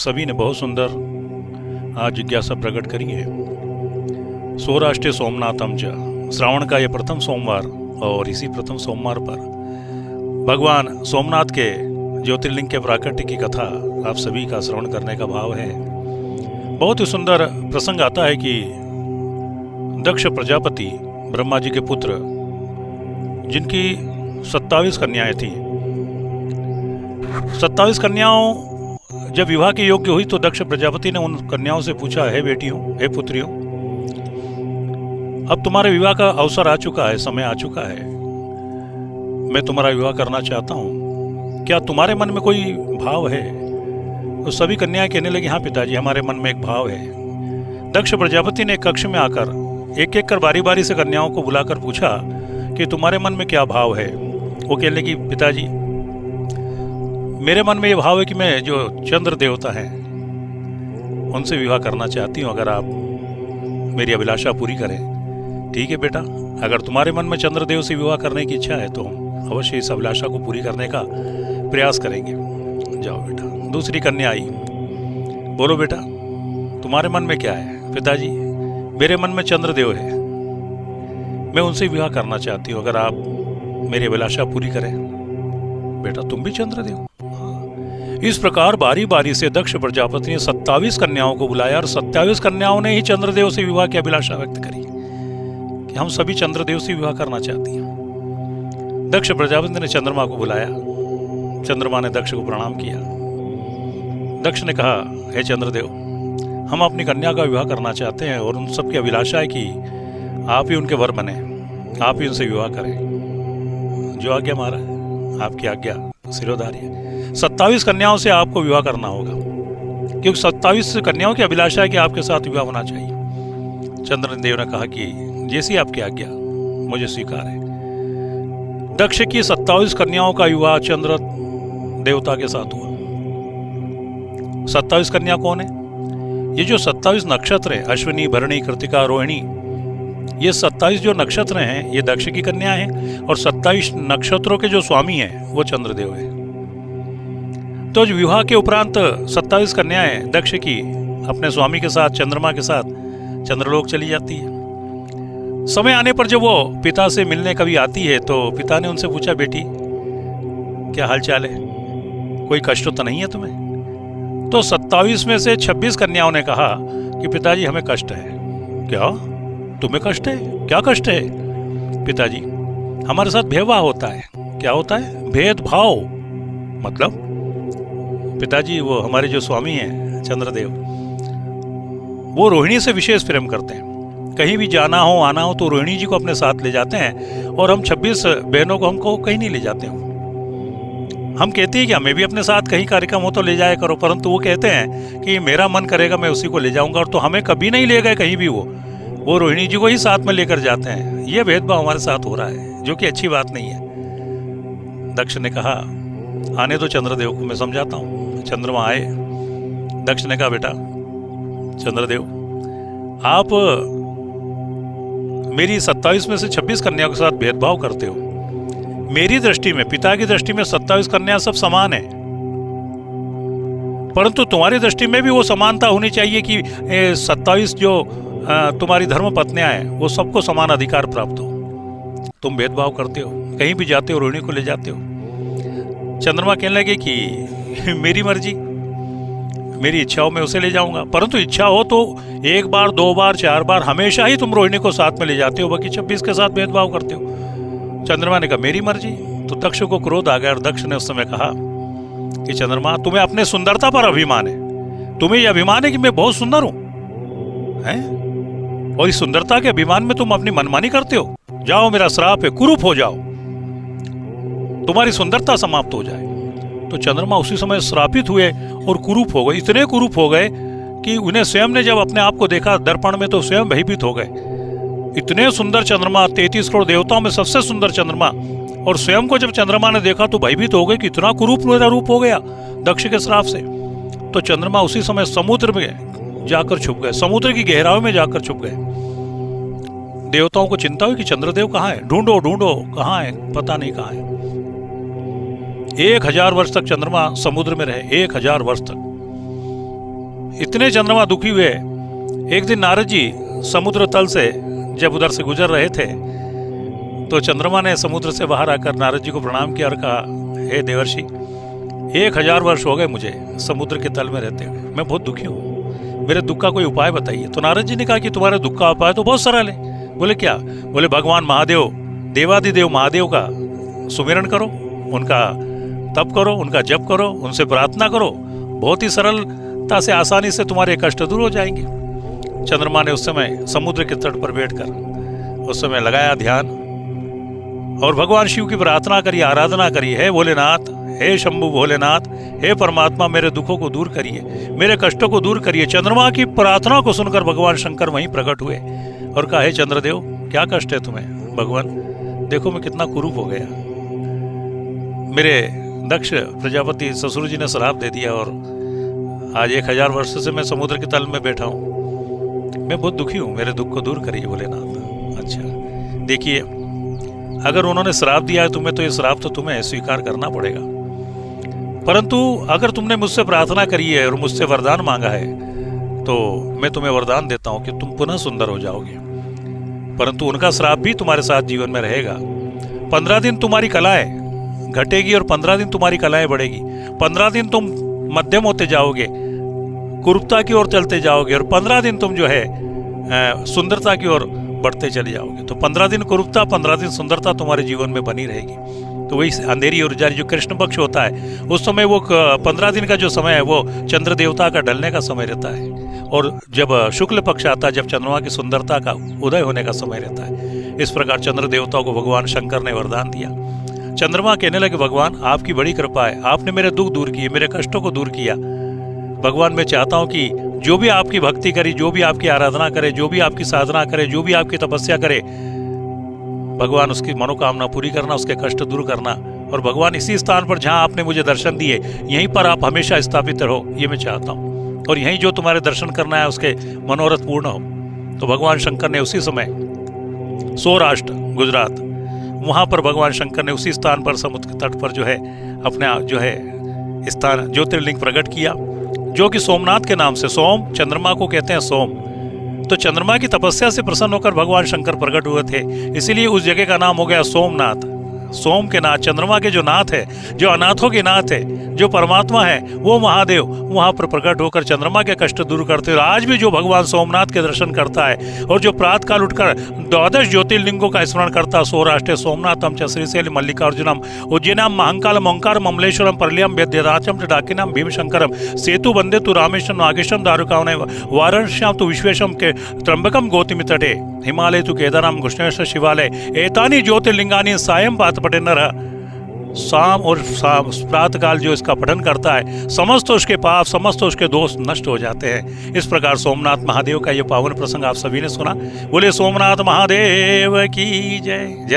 सभी ने बहुत सुंदर आज जिज्ञासा प्रकट करी है। सौराष्ट्र सोमनाथम च, श्रावण का ये प्रथम सोमवार और इसी प्रथम सोमवार पर भगवान सोमनाथ के ज्योतिर्लिंग के प्राकट्य की कथा आप सभी का श्रवण करने का भाव है। बहुत ही सुंदर प्रसंग आता है कि दक्ष प्रजापति ब्रह्मा जी के पुत्र, जिनकी 27 कन्याएं थी, 27 कन्याओं जब विवाह के योग्य हुई तो दक्ष प्रजापति ने उन कन्याओं से पूछा, हे बेटियों, हे पुत्रियों, अब तुम्हारे विवाह का अवसर आ चुका है, समय आ चुका है, मैं तुम्हारा विवाह करना चाहता हूँ, क्या तुम्हारे मन में कोई भाव है? तो सभी कन्याएं कहने लगी, हाँ पिताजी, हमारे मन में एक भाव है। दक्ष प्रजापति ने कक्ष में आकर एक एक कर बारी बारी से कन्याओं को बुलाकर पूछा कि तुम्हारे मन में क्या भाव है? वो कहने लगी, पिताजी, मेरे मन में ये भाव है कि मैं जो चंद्र देवता हैं उनसे विवाह करना चाहती हूँ, अगर आप मेरी अभिलाषा पूरी करें। ठीक है बेटा, अगर तुम्हारे मन में चंद्रदेव से विवाह करने की इच्छा है तो हम अवश्य इस अभिलाषा को पूरी करने का प्रयास करेंगे। जाओ बेटा। दूसरी कन्या आई, बोलो बेटा, तुम्हारे मन में क्या है? पिताजी, मेरे मन में चंद्रदेव है, मैं उनसे विवाह करना चाहती हूँ, अगर आप मेरी अभिलाषा पूरी करें। बेटा, तुम भी चंद्रदेव? इस प्रकार बारी बारी से दक्ष प्रजापति ने 27 कन्याओं को बुलाया और 27 कन्याओं ने ही चंद्रदेव से विवाह की अभिलाषा व्यक्त करी कि हम सभी चंद्रदेव से विवाह करना चाहती हैं। दक्ष प्रजापति ने चंद्रमा को बुलाया, चंद्रमा ने दक्ष को प्रणाम किया। दक्ष ने कहा, हे चंद्रदेव, हम अपनी कन्या का विवाह करना चाहते हैं और उन सबकी अभिलाषा है कि आप ही उनके वर बने, आप ही उनसे विवाह करें। जो आज्ञा महाराज, आपकी आज्ञा सिरोधार्य है। 27 कन्याओं से आपको विवाह करना होगा, क्योंकि 27 कन्याओं की अभिलाषा है कि आपके साथ विवाह होना चाहिए। चंद्रदेव ने कहा कि जैसी आपकी आज्ञा, मुझे स्वीकार है। दक्ष की 27 कन्याओं का विवाह चंद्र देवता के साथ हुआ। 27 कन्या कौन है? ये जो 27 नक्षत्र हैं, अश्विनी, भरणी, कृतिका, रोहिणी, ये 27 जो नक्षत्र हैं ये दक्ष की कन्या हैं, और 27 नक्षत्रों के जो स्वामी हैं वो चंद्रदेव है। तो विवाह के उपरांत 27 कन्याएं दक्ष की अपने स्वामी के साथ, चंद्रमा के साथ चंद्रलोक चली जाती है। समय आने पर जब वो पिता से मिलने कभी आती है तो पिता ने उनसे पूछा, बेटी क्या हाल चाल है, कोई कष्ट तो नहीं है तुम्हें? तो 27 में से 26 कन्याओं ने कहा कि पिताजी, हमें कष्ट है। क्या तुम्हें कष्ट है? क्या कष्ट है? पिताजी, हमारे साथ भेदभाव होता है। क्या होता है? भेदभाव। मतलब पिताजी, वो हमारे जो स्वामी हैं चंद्रदेव, वो रोहिणी से विशेष प्रेम करते हैं। कहीं भी जाना हो, आना हो तो रोहिणी जी को अपने साथ ले जाते हैं, और हम 26 बहनों को हमको कहीं नहीं ले जाते हैं। हम कहते हैं कि हमें भी अपने साथ कहीं कार्यक्रम हो तो ले जाया करो, परंतु वो कहते हैं कि मेरा मन करेगा मैं उसी को ले जाऊंगा, और तो हमें कभी नहीं ले गए कहीं भी। वो रोहिणी जी को ही साथ में लेकर जाते हैं। ये भेदभाव हमारे साथ हो रहा है, जो कि अच्छी बात नहीं है। दक्ष ने कहा, आने दो चंद्रदेव को, मैं समझाता हूँ। चंद्रमा आए। दक्ष ने कहा, बेटा चंद्रदेव, आप मेरी 27 में से 26 कन्याओं के साथ भेदभाव करते हो। मेरी दृष्टि में, पिता की दृष्टि में 27 कन्या सब समान है, परंतु तुम्हारी दृष्टि में भी वो समानता होनी चाहिए कि 27 जो तुम्हारी धर्म पत्नियां हैं वो सबको समान अधिकार प्राप्त हो। तुम भेदभाव करते हो, कहीं भी जाते हो रोहिणी को ले जाते हो। चंद्रमा कहने लगे कि मेरी मर्जी, मेरी इच्छा हो मैं उसे ले जाऊंगा, परंतु इच्छा हो तो 1 बार, 2 बार, 4 बार हमेशा ही तुम रोहिणी को साथ में ले जाते हो, बाकी 26 के साथ भेदभाव करते हो। चंद्रमा ने कहा, मेरी मर्जी। तो दक्ष को क्रोध आ गया, और दक्ष ने उस समय कहा कि चंद्रमा, तुम्हें अपने सुंदरता पर अभिमान है, तुम्हें यह अभिमान है कि मैं बहुत सुंदर हूं, और इस सुंदरता के अभिमान में तुम अपनी मनमानी करते हो। जाओ, मेरा श्राप है, कुरूप हो जाओ, तुम्हारी सुंदरता समाप्त हो जाए। तो चंद्रमा उसी समय श्रापित हुए और कुरूप हो गए। इतने कुरूप हो गए कि उन्हें स्वयं ने जब अपने आप को देखा दर्पण में तो स्वयं भयभीत हो गए। इतने सुंदर चंद्रमा, 33 करोड़ देवताओं में सबसे सुंदर चंद्रमा, और स्वयं को जब चंद्रमा ने देखा तो भयभीत हो गए कि इतना कुरूप मेरा रूप हो गया दक्ष के श्राप से। तो चंद्रमा उसी समय समुद्र में जाकर छुप गए, समुद्र की गहराई में जाकर छुप गए। देवताओं को चिंता हुई कि चंद्रदेव कहाँ है, ढूंढो ढूंढो, कहाँ है, पता नहीं कहाँ है। 1000 वर्ष तक चंद्रमा समुद्र में रहे, 1000 वर्ष तक। इतने चंद्रमा दुखी हुए। एक दिन नारद जी समुद्र तल से जब उधर से गुजर रहे थे तो चंद्रमा ने समुद्र से बाहर आकर नारद जी को प्रणाम किया और कहा, हे देवर्षि, 1000 वर्ष हो गए मुझे समुद्र के तल में रहते हुए, मैं बहुत दुखी हूँ, मेरे दुख का कोई उपाय बताइए। तो नारद जी ने कहा कि तुम्हारे दुख का उपाय तो बहुत सरल है। बोले क्या? बोले भगवान महादेव, देवादिदेव महादेव का सुमिरन करो, उनका तप करो, उनका जप करो, उनसे प्रार्थना करो, बहुत ही सरलता से आसानी से तुम्हारे कष्ट दूर हो जाएंगे। चंद्रमा ने उस समय समुद्र के तट पर बैठकर उस समय लगाया ध्यान और भगवान शिव की प्रार्थना करी, आराधना करी, हे भोलेनाथ, हे शंभु भोलेनाथ, हे परमात्मा, मेरे दुखों को दूर करिए, मेरे कष्टों को दूर करिए। चंद्रमा की प्रार्थना को सुनकर भगवान शंकर वहीं प्रकट हुए और कहा, हे चंद्रदेव, क्या कष्ट है तुम्हें? भगवान देखो मैं कितना कुरूप हो गया, मेरे दक्ष प्रजापति ससुर जी ने श्राप दे दिया और आज 1000 वर्ष से मैं समुद्र के तल में बैठा हूँ, मैं बहुत दुखी हूँ, मेरे दुख को दूर करिए भोलेनाथ। अच्छा देखिए, अगर उन्होंने श्राप दिया है तुम्हें तो ये श्राप तो तुम्हें स्वीकार करना पड़ेगा, परंतु अगर तुमने मुझसे प्रार्थना करी है और मुझसे वरदान मांगा है तो मैं तुम्हें वरदान देता हूँ कि तुम पुनः सुंदर हो जाओगे, परंतु उनका श्राप भी तुम्हारे साथ जीवन में रहेगा। 15 दिन तुम्हारी कलाएं घटेगी और 15 दिन तुम्हारी कलाएं बढ़ेगी। 15 दिन तुम मध्यम होते जाओगे, कुरूपता की ओर चलते जाओगे और 15 दिन तुम जो है सुंदरता की ओर बढ़ते चले जाओगे। तो 15 दिन कुरूपता, 15 दिन सुंदरता तुम्हारे जीवन में बनी रहेगी। तो वही अंधेरी और उजाली जो कृष्ण पक्ष होता है उस समय वो 15 दिन का जो समय है वो चंद्र देवता का ढलने का समय रहता है, और जब शुक्ल पक्ष आता है जब चंद्रमा की सुंदरता का उदय होने का समय रहता है। इस प्रकार चंद्र देवताओं को भगवान शंकर ने वरदान दिया। चंद्रमा कहने लगे, भगवान आपकी बड़ी कृपा है, आपने मेरे दुख दूर किए, मेरे कष्टों को दूर किया। भगवान मैं चाहता हूँ कि जो भी आपकी भक्ति करे, जो भी आपकी आराधना करे, जो भी आपकी साधना करे, जो भी आपकी तपस्या करे, भगवान उसकी मनोकामना पूरी करना, उसके कष्ट दूर करना। और भगवान इसी स्थान पर जहाँ आपने मुझे दर्शन दिए यहीं पर आप हमेशा स्थापित रहो, ये मैं चाहता हूँ, और यहीं जो तुम्हारे दर्शन करना है उसके मनोरथ पूर्ण हो। तो भगवान शंकर ने उसी समय सौराष्ट्र गुजरात वहाँ पर भगवान शंकर ने उसी स्थान पर समुद्र के तट पर जो है अपना जो है स्थान ज्योतिर्लिंग प्रकट किया, जो कि सोमनाथ के नाम से, सोम चंद्रमा को कहते हैं सोम। तो चंद्रमा की तपस्या से प्रसन्न होकर भगवान शंकर प्रकट हुए थे, इसीलिए उस जगह का नाम हो गया सोमनाथ। सोम के नाथ, चंद्रमा के जो नाथ है, जो अनाथों के नाथ है, जो परमात्मा है, वो महादेव वहाँ पर प्रकट होकर चंद्रमा के कष्ट दूर करते हैं। आज भी जो भगवान सोमनाथ के दर्शन करता है और जो प्रातः काल उठकर 12 ज्योतिर्लिंगों का स्मरण करता है, सौराष्ट्र सोमनाथम च श्रीशैल मल्लिकार्जुनम उज्जैनम महंकालम ओंकारम अमलेश्वरम परलियम वेद्यराचम च डाकिनम भीमशंकरम सेतु वंदे तु रामेश्वरम नागेशम दारुकावने वाराणस्याम तु विश्वेशम के त्र्यंबकम गौतमी तटे हिमालय तु केदारम कृष्णेश्वर शिवालय एतानी ज्योतिर्लिंगानी सायं पात पटे नर। शाम और प्रातः काल जो इसका पठन करता है समस्त उसके पाप, समस्त उसके दोष नष्ट हो जाते हैं। इस प्रकार सोमनाथ महादेव का ये पावन प्रसंग आप सभी ने सुना। बोले सोमनाथ महादेव की जय। जय।